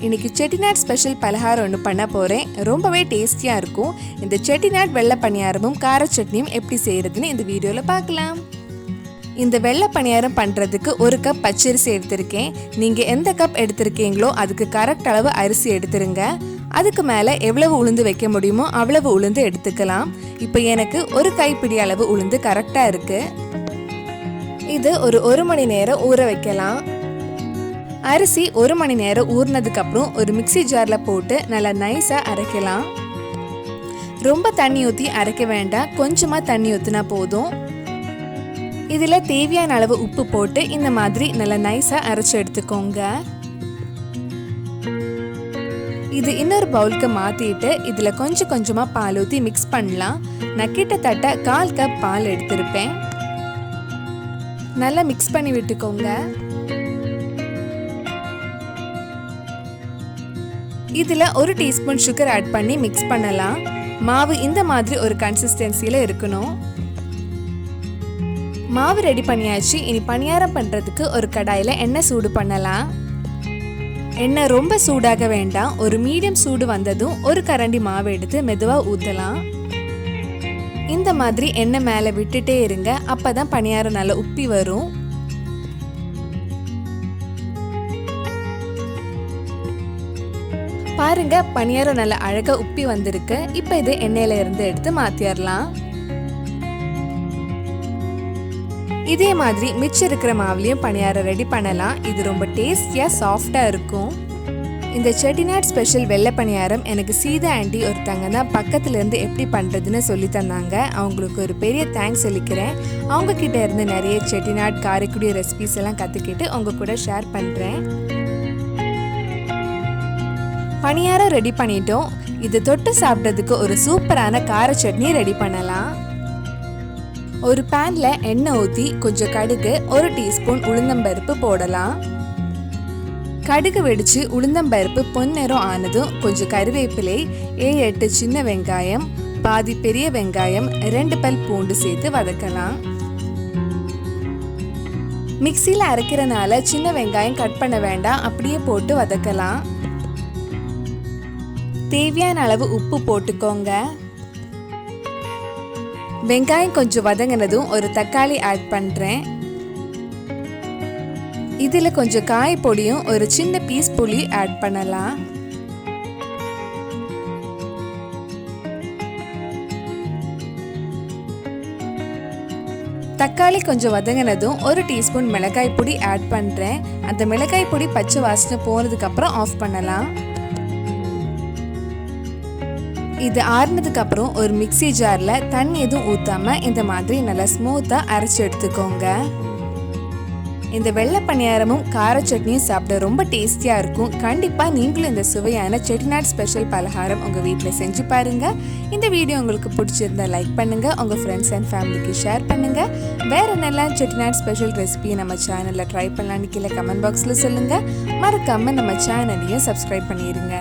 இன்னைக்கு செட்டிநாட் ஸ்பெஷல் பலகாரம் ஒன்று பண்ண போகிறேன். ரொம்பவே டேஸ்டியாக இருக்கும். இந்த செட்டிநாட் வெள்ளை பணியாரமும் கார சட்னியும் எப்படி செய்கிறதுன்னு இந்த வீடியோவில் பார்க்கலாம். இந்த வெள்ளை பணியாரம் பண்ணுறதுக்கு 1 கப் பச்சரிசி எடுத்திருக்கேன். நீங்கள் எந்த கப் எடுத்திருக்கீங்களோ அதுக்கு கரெக்ட் அளவு அரிசி எடுத்துருங்க. அதுக்கு மேலே எவ்வளவு உளுந்து வைக்க முடியுமோ அவ்வளவு உளுந்து எடுத்துக்கலாம். இப்போ எனக்கு 1 கைப்பிடி அளவு உளுந்து கரெக்டாக இருக்குது. இது ஒரு 1 மணி நேரம் ஊற வைக்கலாம். அரிசி 1 மணி நேரம் ஊறினதுக்கப்புறம் ஒரு மிக்சி ஜாரில் போட்டு நல்லா நைஸாக அரைக்கலாம். ரொம்ப தண்ணி ஊற்றி அரைக்க வேண்டாம், கொஞ்சமாக தண்ணி ஊற்றினா போதும். இதில் தேவையான அளவு உப்பு போட்டு இந்த மாதிரி நல்லா நைஸாக அரைச்சி எடுத்துக்கோங்க. இது இன்னொரு பவுலுக்கு மாற்றிட்டு இதில் கொஞ்சம் கொஞ்சமாக பால் ஊற்றி மிக்ஸ் பண்ணலாம். நான் கிட்டத்தட்ட 1/4 கப் பால் எடுத்திருப்பேன். நல்லா மிக்ஸ் பண்ணி விட்டுக்கோங்க. இதில் 1 டீஸ்பூன் சுகர் ஆட் பண்ணி மிக்ஸ் பண்ணலாம். மாவு இந்த மாதிரி ஒரு கன்சிஸ்டன்சியில் இருக்கணும். மாவு ரெடி பண்ணியாச்சு. இனி பணியாரம் பண்ணுறதுக்கு ஒரு கடாயில் எண்ணெய் சூடு பண்ணலாம். எண்ணெய் ரொம்ப சூடாக வேண்டாம். ஒரு மீடியம் சூடு வந்ததும் 1 கரண்டி மாவு எடுத்து மெதுவாக ஊற்றலாம். இந்த மாதிரி எண்ணெய் மேலே விட்டுட்டே இருங்க, அப்போ தான் பணியாரம் நல்லா உப்பி வரும். பாருங்க, பணியாரம் நல்லா அழகாக உப்பி வந்திருக்கு. இப்போ இது எண்ணெயில இருந்து எடுத்து மாற்றிடலாம். இதே மாதிரி மிச்சம் இருக்கிற மாவுலையும் பணியாரம் ரெடி பண்ணலாம். இது ரொம்ப டேஸ்டியாக சாஃப்டாக இருக்கும். இந்த செட்டிநாட் ஸ்பெஷல் வெள்ளை பணியாரம் எனக்கு சீதா ஆண்டி ஒருத்தங்க தான் பக்கத்துலேருந்து எப்படி பண்ணுறதுன்னு சொல்லி தந்தாங்க. அவங்களுக்கு ஒரு பெரிய தேங்க்ஸ் சொல்லிக்கிறேன். அவங்கக்கிட்ட இருந்து நிறைய செட்டிநாட் காரைக்குடி ரெசிபிஸ் எல்லாம் கற்றுக்கிட்டு உங்கள் கூட ஷேர் பண்ணுறேன். பணியாரம் ரெடி பண்ணிட்டோம். இது தொட்டு சாப்பிட்றதுக்கு ஒரு சூப்பரான கார சட்னி ரெடி பண்ணலாம். ஒரு பேன்ல எண்ணெய் ஊற்றி கொஞ்சம் கடுகு, 1 டீஸ்பூன் உளுந்தம்பருப்பு போடலாம். கடுகு வெடிச்சு உளுந்தம்பருப்பு பொன்னிறம் ஆனதும் கொஞ்சம் கருவேப்பிலை, 7-8 சின்ன வெங்காயம், பாதி பெரிய வெங்காயம், 2 பல் பூண்டு சேர்த்து வதக்கலாம். மிக்சியில் அரைக்கிறனால சின்ன வெங்காயம் கட் பண்ண வேண்டாம், அப்படியே போட்டு வதக்கலாம். தேவையான அளவு உப்பு போட்டுக்கோங்க. வெங்காயம் கொஞ்சம் வதங்கினதும் ஒரு தக்காளி ஆட் பண்ணுறேன். இதில் கொஞ்சம் காய் பொடியும் ஒரு சின்ன பீஸ் புளி ஆட் பண்ணலாம். தக்காளி கொஞ்சம் வதங்கினதும் 1 டீஸ்பூன் மிளகாய் பொடி ஆட் பண்ணுறேன். அந்த மிளகாய் பொடி பச்சை வாசனை போனதுக்கப்புறம் ஆஃப் பண்ணலாம். இது ஆறுனதுக்கு அப்புறம் ஒரு மிக்சி ஜாரில் தண்ணி எதுவும் ஊற்றாமல் இந்த மாதிரி நல்லா ஸ்மூத்தாக அரைச்சி எடுத்துக்கோங்க. இந்த வெள்ளை பணியாரமும் கார சட்னியும் சாப்பிட ரொம்ப டேஸ்டியாக இருக்கும். கண்டிப்பாக நீங்களும் இந்த சுவையான செட்டிநாட் ஸ்பெஷல் பலகாரம் உங்கள் வீட்டில் செஞ்சு பாருங்கள். இந்த வீடியோ உங்களுக்கு பிடிச்சிருந்தா லைக் பண்ணுங்கள், உங்கள் ஃப்ரெண்ட்ஸ் அண்ட் ஃபேமிலிக்கு ஷேர் பண்ணுங்கள். வேறு என்னெல்லாம் செட்டிநாட் ஸ்பெஷல் ரெசிபி நம்ம சேனலில் ட்ரை பண்ணலான்னு கீழே கமெண்ட் பாக்ஸில் சொல்லுங்கள். மறக்காமல் நம்ம சேனலையும் சப்ஸ்கிரைப் பண்ணிடுங்க.